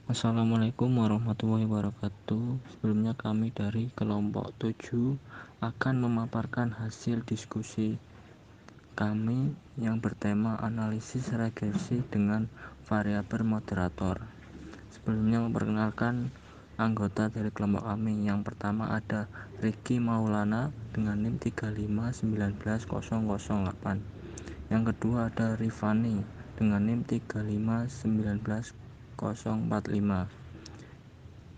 Assalamualaikum warahmatullahi wabarakatuh. Sebelumnya kami dari kelompok 7 akan memaparkan hasil diskusi kami yang bertema analisis regresi dengan variabel moderator. Sebelumnya memperkenalkan anggota dari kelompok kami. Yang pertama ada Ricky Maulana dengan NIM 3591008. Yang kedua ada Rifani dengan NIM 3591045.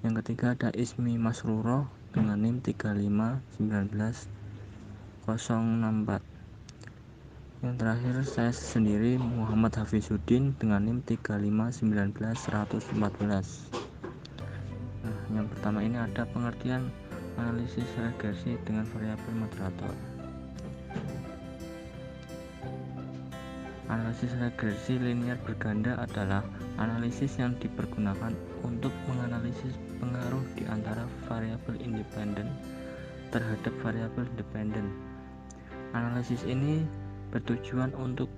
Yang ketiga ada Ismi Masruro dengan NIM 3591064. Yang terakhir saya sendiri Muhammad Hafizuddin dengan NIM 3599114. Nah, yang pertama ini ada pengertian analisis regresi dengan variabel moderator. Analisis regresi linear berganda adalah analisis yang dipergunakan untuk menganalisis pengaruh di antara variabel independen terhadap variabel dependen. Analisis ini bertujuan untuk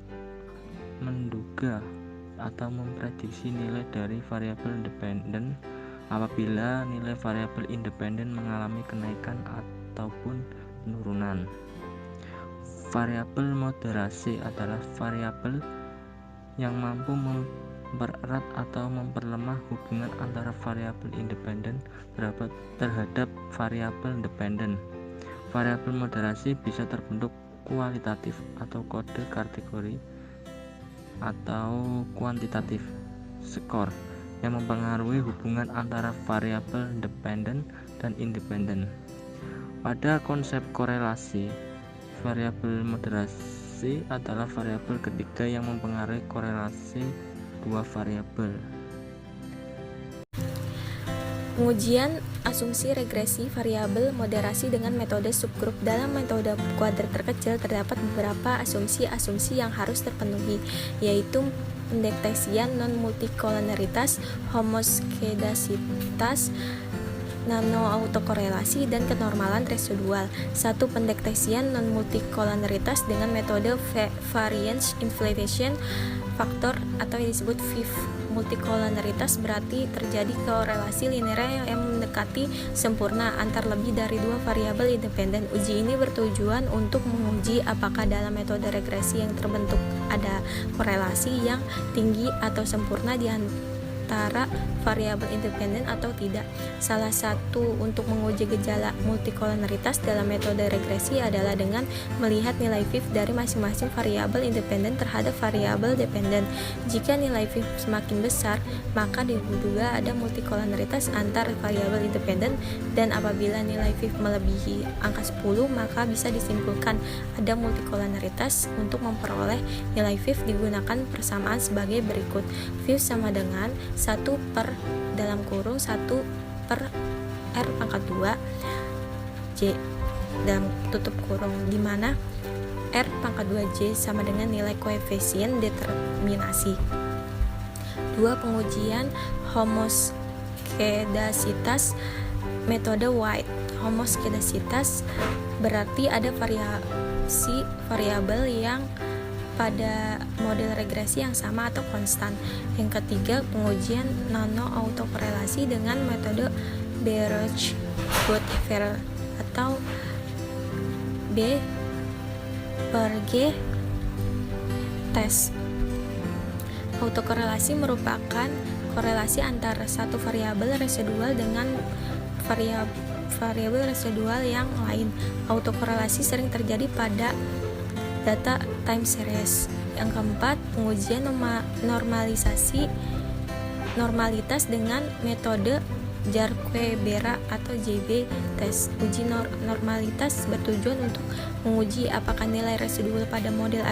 menduga atau memprediksi nilai dari variabel dependen apabila nilai variabel independen mengalami kenaikan ataupun penurunan. Variabel moderasi adalah variabel yang mampu mempererat atau memperlemah hubungan antara variabel independen terhadap variabel dependen. Variabel moderasi bisa terbentuk kualitatif atau kode kategori atau kuantitatif skor yang mempengaruhi hubungan antara variabel dependen dan independen. Pada konsep korelasi, variabel moderasi adalah variabel ketiga yang mempengaruhi korelasi dua variabel. Pengujian asumsi regresi variabel moderasi dengan metode subgrup. Dalam metode kuadrat terkecil terdapat beberapa asumsi-asumsi yang harus terpenuhi, yaitu pendeteksian non-multikoloneritas, homoskedasitas, nano-autokorelasi, dan kenormalan residual. 1. Pendeteksian non-multikoloneritas dengan metode variance inflation faktor atau yang disebut VIF. Multikoloneritas berarti terjadi korelasi linear yang mendekati sempurna antar lebih dari dua variabel independen. Uji ini bertujuan untuk menguji apakah dalam metode regresi yang terbentuk ada korelasi yang tinggi atau sempurna di antara variabel independen atau tidak. Salah satu untuk menguji gejala multikoloneritas dalam metode regresi adalah dengan melihat nilai VIF dari masing-masing variabel independen terhadap variabel dependen. Jika nilai VIF semakin besar, maka diduga ada multikoloneritas antar variabel independen, dan apabila nilai VIF melebihi angka 10, maka bisa disimpulkan ada multikoloneritas. Untuk memperoleh nilai VIF digunakan persamaan sebagai berikut. VIF sama dengan 1/1 per R pangkat 2 J dalam tutup kurung, di mana R pangkat 2 J sama dengan nilai koefisien determinasi. 2. Pengujian homoskedasitas metode White. Homoskedasitas berarti ada variasi variabel yang pada model regresi yang sama atau konstan. Yang ketiga, pengujian nano-autokorelasi dengan metode Berouch-Godfer atau B per G test. Autokorelasi merupakan korelasi antara satu variabel residual dengan variabel residual yang lain. Autokorelasi sering terjadi pada data time series. Yang keempat, pengujian normalitas dengan metode Jarque-Bera atau JB test. Uji normalitas bertujuan untuk menguji apakah nilai residual pada model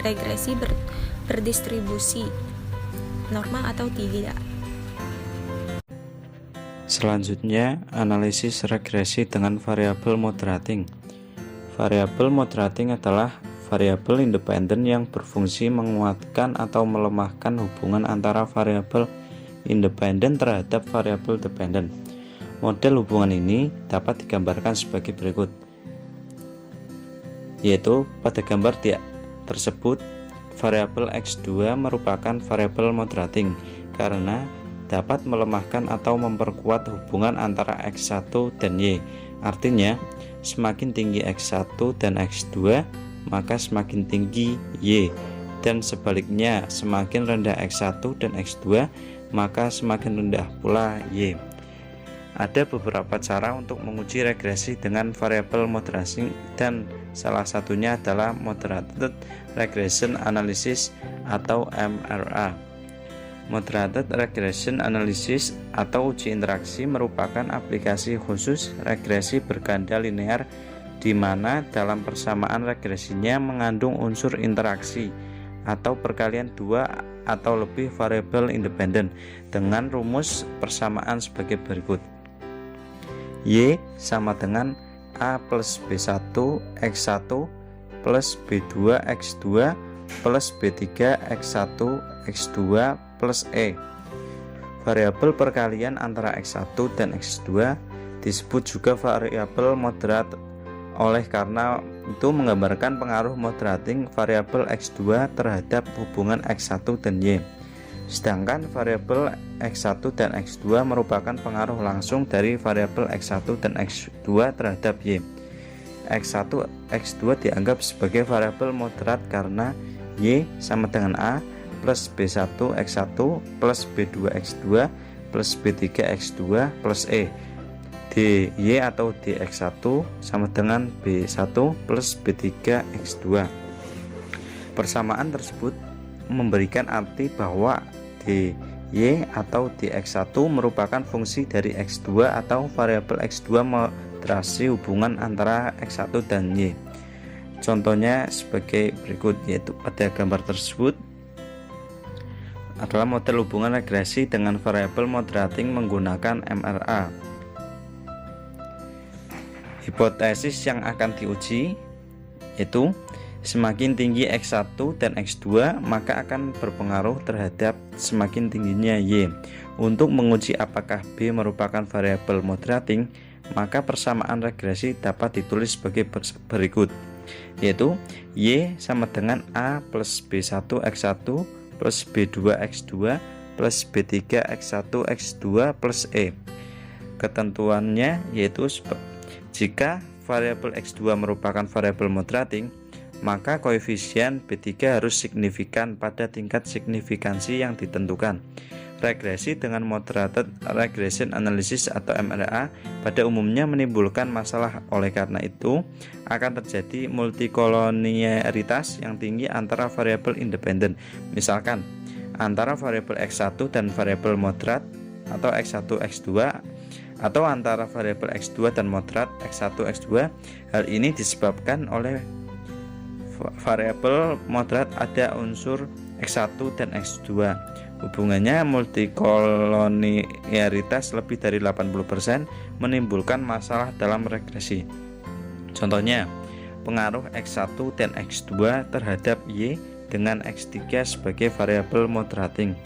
regresi berdistribusi normal atau tidak. Selanjutnya, analisis regresi dengan variabel moderating. Variabel moderating adalah variabel independen yang berfungsi menguatkan atau melemahkan hubungan antara variabel independen terhadap variabel dependen. Model hubungan ini dapat digambarkan sebagai berikut, yaitu pada gambar tersebut variabel X2 merupakan variabel moderating karena dapat melemahkan atau memperkuat hubungan antara X1 dan Y. Artinya, semakin tinggi X1 dan X2, maka semakin tinggi Y. Dan sebaliknya, semakin rendah X1 dan X2, maka semakin rendah pula Y. Ada beberapa cara untuk menguji regresi dengan variabel moderasi, dan salah satunya adalah Moderated Regression Analysis atau MRA. Moderated Regression Analysis atau uji interaksi merupakan aplikasi khusus regresi berganda linear di mana dalam persamaan regresinya mengandung unsur interaksi atau perkalian dua atau lebih variabel independen dengan rumus persamaan sebagai berikut. Y sama dengan A plus B1 X1 plus B2 X2 plus B3 X1 X2 plus E. Variabel perkalian antara X1 dan X2 disebut juga variabel moderat oleh karena itu menggambarkan pengaruh moderating variabel X2 terhadap hubungan X1 dan Y. Sedangkan variabel X1 dan X2 merupakan pengaruh langsung dari variabel X1 dan X2 terhadap Y. X1, X2 dianggap sebagai variabel moderat karena Y sama dengan A plus B1 X1 plus B2 X2 plus B3 X2 plus E. dy atau dx1 sama dengan B1 plus B3 X2. Persamaan tersebut memberikan arti bahwa dy atau dx1 merupakan fungsi dari X2 atau variabel X2 moderasi hubungan antara X1 dan Y. Contohnya sebagai berikut, yaitu pada gambar tersebut adalah model hubungan regresi dengan variabel moderating menggunakan MRA. Hipotesis yang akan diuji yaitu semakin tinggi X1 dan X2 maka akan berpengaruh terhadap semakin tingginya Y. Untuk menguji apakah B merupakan variabel moderating, maka persamaan regresi dapat ditulis sebagai berikut, yaitu Y sama dengan A plus B1 X1 plus B2 X2 plus B3 X1 X2 plus E. Ketentuannya yaitu jika variabel X2 merupakan variabel moderating, maka koefisien B3 harus signifikan pada tingkat signifikansi yang ditentukan. Regresi dengan Moderated Regression Analysis atau MRA pada umumnya menimbulkan masalah, oleh karena itu akan terjadi multikoloniaritas yang tinggi antara variabel independen, misalkan antara variabel X1 dan variabel moderat atau X1 X2, atau antara variabel X2 dan moderat X1 X2. Hal ini disebabkan oleh variabel moderat ada unsur X1 dan X2. Hubungannya multikoloniaritas lebih dari 80% menimbulkan masalah dalam regresi. Contohnya, pengaruh X1 dan X2 terhadap Y dengan X3 sebagai variabel moderating.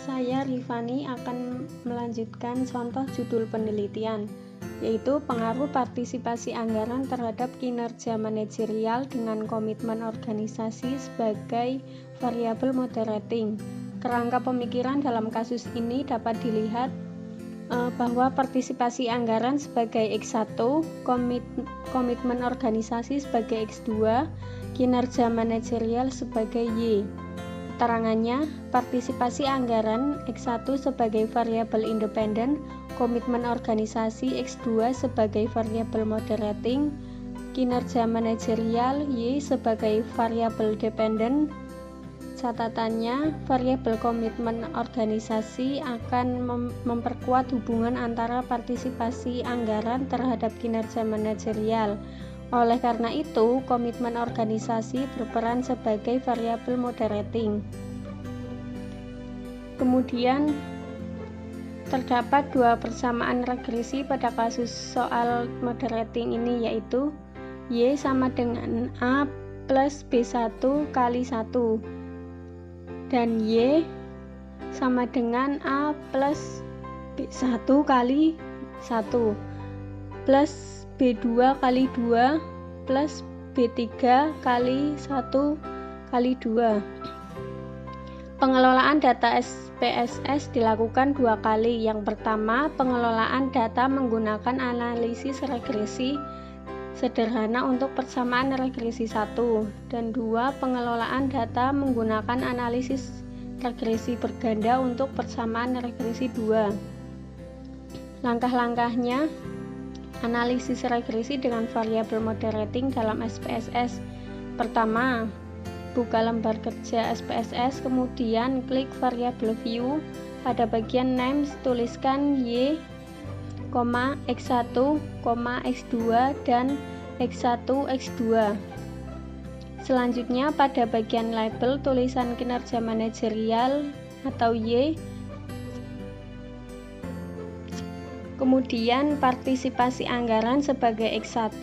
Saya Rifani akan melanjutkan contoh judul penelitian, yaitu pengaruh partisipasi anggaran terhadap kinerja manajerial dengan komitmen organisasi sebagai variabel moderating. Kerangka pemikiran dalam kasus ini dapat dilihat bahwa partisipasi anggaran sebagai X1, komitmen organisasi sebagai X2, kinerja manajerial sebagai Y. Keterangannya, partisipasi anggaran X1 sebagai variabel independen, komitmen organisasi X2 sebagai variabel moderating, kinerja manajerial Y sebagai variabel dependen. Catatannya, variabel komitmen organisasi akan memperkuat hubungan antara partisipasi anggaran terhadap kinerja manajerial. Oleh karena itu, komitmen organisasi berperan sebagai variabel moderating. Kemudian, terdapat dua persamaan regresi pada kasus soal moderating ini, yaitu Y sama dengan A plus B1 kali 1 dan Y sama dengan A plus B1 kali 1 plus B2 kali 2 plus B3 kali 1 kali 2. Pengelolaan data SPSS dilakukan 2 kali. Yang pertama, pengelolaan data menggunakan analisis regresi sederhana untuk persamaan regresi 1, dan 2, pengelolaan data menggunakan analisis regresi berganda untuk persamaan regresi 2. Langkah-langkahnya: analisis regresi dengan variabel moderating dalam SPSS. Pertama, buka lembar kerja SPSS, kemudian klik variabel view. Pada bagian names tuliskan y, x1, x2 dan x1, x2. Selanjutnya pada bagian label tulisan kinerja manajerial atau y, kemudian partisipasi anggaran sebagai x1,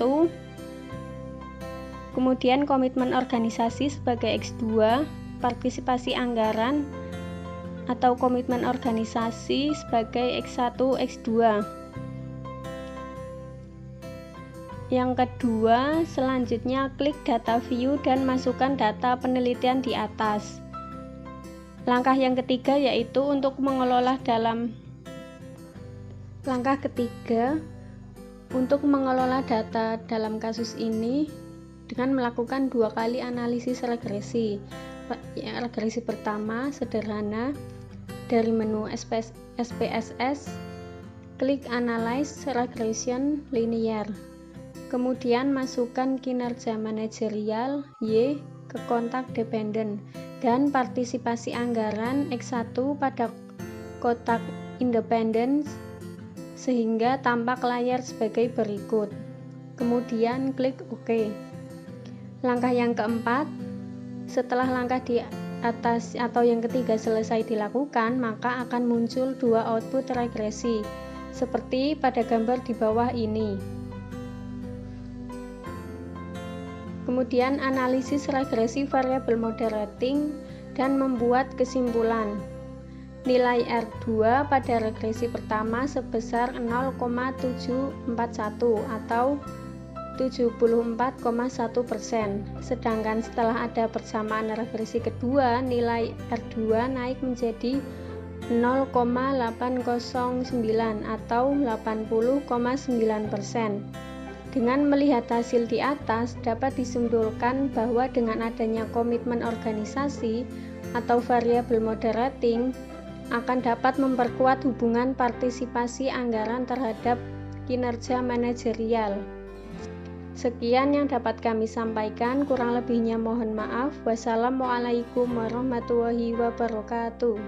kemudian komitmen organisasi sebagai X2, partisipasi anggaran atau komitmen organisasi sebagai X1, X2. Yang kedua, selanjutnya klik data view dan masukkan data penelitian di atas. Langkah yang ketiga yaitu untuk mengelola data dalam kasus ini dengan melakukan 2 kali analisis regresi. Regresi pertama sederhana, dari menu SPSS, klik Analyze Regression Linear. Kemudian masukkan kinerja manajerial Y ke kontak dependent dan partisipasi anggaran X1 pada kotak independent sehingga tampak layar sebagai berikut. Kemudian klik OK. Langkah yang keempat, setelah langkah di atas atau yang ketiga selesai dilakukan, maka akan muncul 2 output regresi, seperti pada gambar di bawah ini. Kemudian analisis regresi variabel moderating dan membuat kesimpulan. Nilai R2 pada regresi pertama sebesar 0,741 atau 74,1%, sedangkan setelah ada persamaan regresi kedua, nilai R2 naik menjadi 0,809 atau 80,9%. Dengan melihat hasil di atas, dapat disimpulkan bahwa dengan adanya komitmen organisasi atau variabel moderating akan dapat memperkuat hubungan partisipasi anggaran terhadap kinerja manajerial. Sekian yang dapat kami sampaikan, kurang lebihnya mohon maaf. Wassalamualaikum warahmatullahi wabarakatuh.